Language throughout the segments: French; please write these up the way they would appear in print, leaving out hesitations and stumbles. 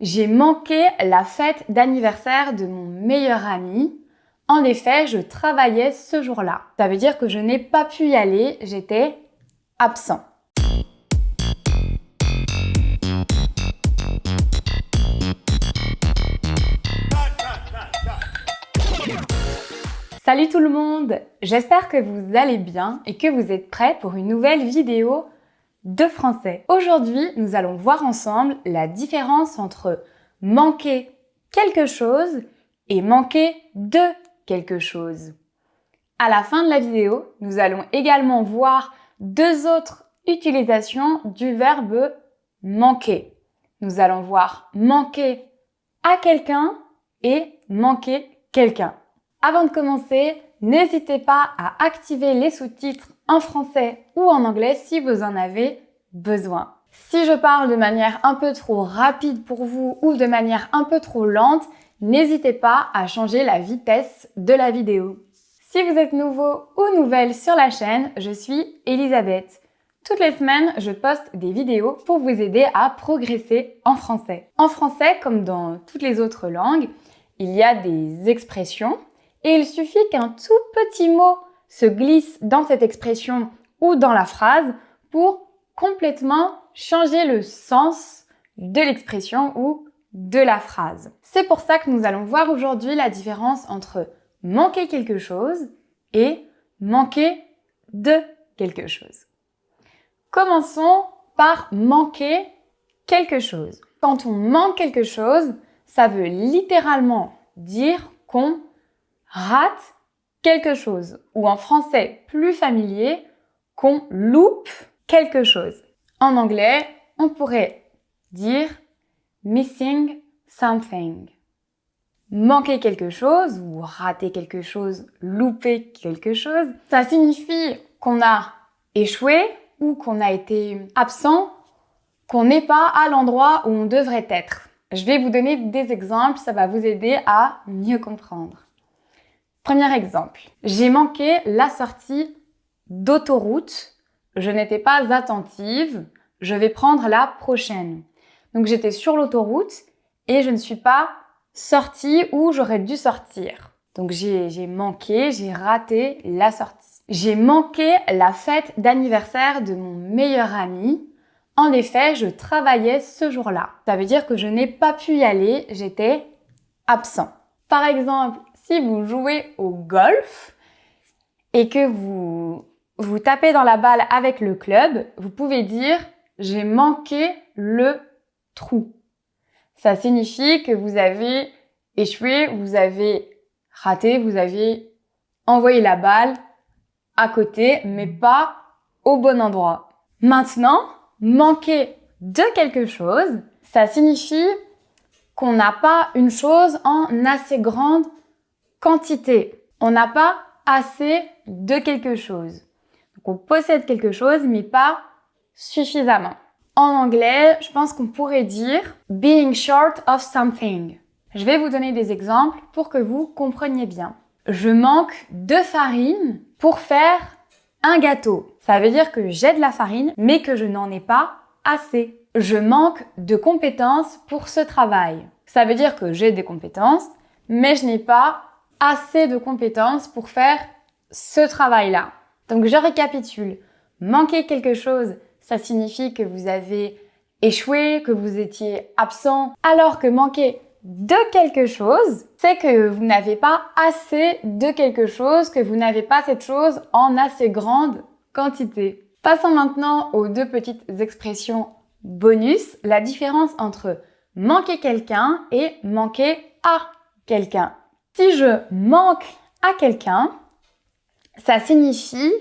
J'ai manqué la fête d'anniversaire de mon meilleur ami. En effet, je travaillais ce jour-là. Ça veut dire que je n'ai pas pu y aller, j'étais absent. Salut tout le monde! J'espère que vous allez bien et que vous êtes prêts pour une nouvelle vidéo de français. Aujourd'hui, nous allons voir ensemble la différence entre manquer quelque chose et manquer de quelque chose. À la fin de la vidéo, nous allons également voir deux autres utilisations du verbe manquer. Nous allons voir manquer à quelqu'un et manquer quelqu'un. Avant de commencer, n'hésitez pas à activer les sous-titres en français ou en anglais si vous en avez besoin. Si je parle de manière un peu trop rapide pour vous ou de manière un peu trop lente, n'hésitez pas à changer la vitesse de la vidéo. Si vous êtes nouveau ou nouvelle sur la chaîne, je suis Elisabeth. Toutes les semaines, je poste des vidéos pour vous aider à progresser en français. En français, comme dans toutes les autres langues, il y a des expressions et il suffit qu'un tout petit mot se glisse dans cette expression ou dans la phrase pour complètement changer le sens de l'expression ou de la phrase. C'est pour ça que nous allons voir aujourd'hui la différence entre manquer quelque chose et manquer de quelque chose. Commençons par manquer quelque chose. Quand on manque quelque chose, ça veut littéralement dire qu'on rate quelque chose, ou en français plus familier, qu'on loupe quelque chose. En anglais, on pourrait dire missing something. Manquer quelque chose ou rater quelque chose, louper quelque chose, ça signifie qu'on a échoué ou qu'on a été absent, qu'on n'est pas à l'endroit où on devrait être. Je vais vous donner des exemples, ça va vous aider à mieux comprendre. Premier exemple, j'ai manqué la sortie d'autoroute, je n'étais pas attentive, je vais prendre la prochaine. Donc j'étais sur l'autoroute et je ne suis pas sortie où j'aurais dû sortir. Donc j'ai manqué, j'ai raté la sortie. J'ai manqué la fête d'anniversaire de mon meilleur ami. En effet, je travaillais ce jour-là. Ça veut dire que je n'ai pas pu y aller, j'étais absent. Par exemple, si vous jouez au golf et que vous tapez dans la balle avec le club, vous pouvez dire « j'ai manqué le trou ». Ça signifie que vous avez échoué, vous avez raté, vous avez envoyé la balle à côté, mais pas au bon endroit. Maintenant, manquer de quelque chose, ça signifie qu'on n'a pas une chose en assez grande quantité. On n'a pas assez de quelque chose. Donc on possède quelque chose, mais pas suffisamment. En anglais, je pense qu'on pourrait dire « being short of something ». Je vais vous donner des exemples pour que vous compreniez bien. Je manque de farine pour faire un gâteau. Ça veut dire que j'ai de la farine, mais que je n'en ai pas assez. Je manque de compétences pour ce travail. Ça veut dire que j'ai des compétences, mais je n'ai pas assez de compétences pour faire ce travail-là. Donc je récapitule. Manquer quelque chose, ça signifie que vous avez échoué, que vous étiez absent, alors que manquer de quelque chose, c'est que vous n'avez pas assez de quelque chose, que vous n'avez pas cette chose en assez grande quantité. Passons maintenant aux deux petites expressions bonus, la différence entre manquer quelqu'un et manquer à quelqu'un. Si je manque à quelqu'un, ça signifie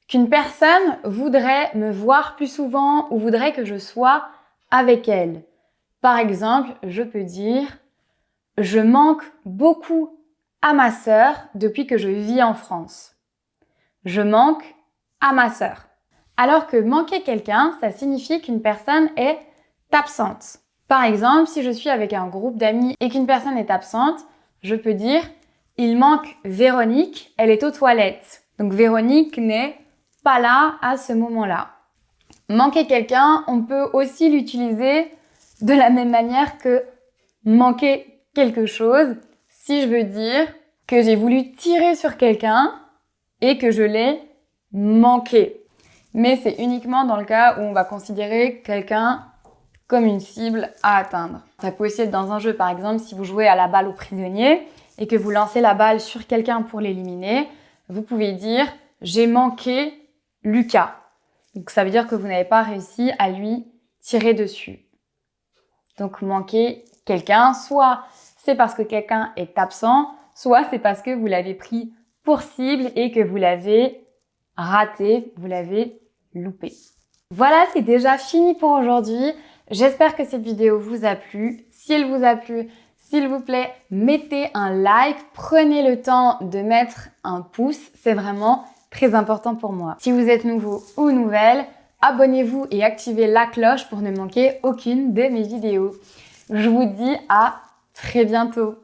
qu'une personne voudrait me voir plus souvent ou voudrait que je sois avec elle. Par exemple, je peux dire « Je manque beaucoup à ma sœur depuis que je vis en France ». Je manque à ma sœur. Alors que manquer quelqu'un, ça signifie qu'une personne est absente. Par exemple, si je suis avec un groupe d'amis et qu'une personne est absente, je peux dire « Il manque Véronique, elle est aux toilettes ». Donc Véronique n'est pas là à ce moment-là. Manquer quelqu'un, on peut aussi l'utiliser de la même manière que manquer quelque chose si je veux dire que j'ai voulu tirer sur quelqu'un et que je l'ai manqué. Mais c'est uniquement dans le cas où on va considérer quelqu'un comme une cible à atteindre. Ça peut aussi être dans un jeu, par exemple, si vous jouez à la balle au prisonnier et que vous lancez la balle sur quelqu'un pour l'éliminer, vous pouvez dire « j'ai manqué Lucas ». Donc ça veut dire que vous n'avez pas réussi à lui tirer dessus. Donc manquer quelqu'un, soit c'est parce que quelqu'un est absent, soit c'est parce que vous l'avez pris pour cible et que vous l'avez raté, vous l'avez loupé. Voilà, c'est déjà fini pour aujourd'hui. J'espère que cette vidéo vous a plu. Si elle vous a plu, s'il vous plaît, mettez un like. Prenez le temps de mettre un pouce. C'est vraiment très important pour moi. Si vous êtes nouveau ou nouvelle, abonnez-vous et activez la cloche pour ne manquer aucune de mes vidéos. Je vous dis à très bientôt.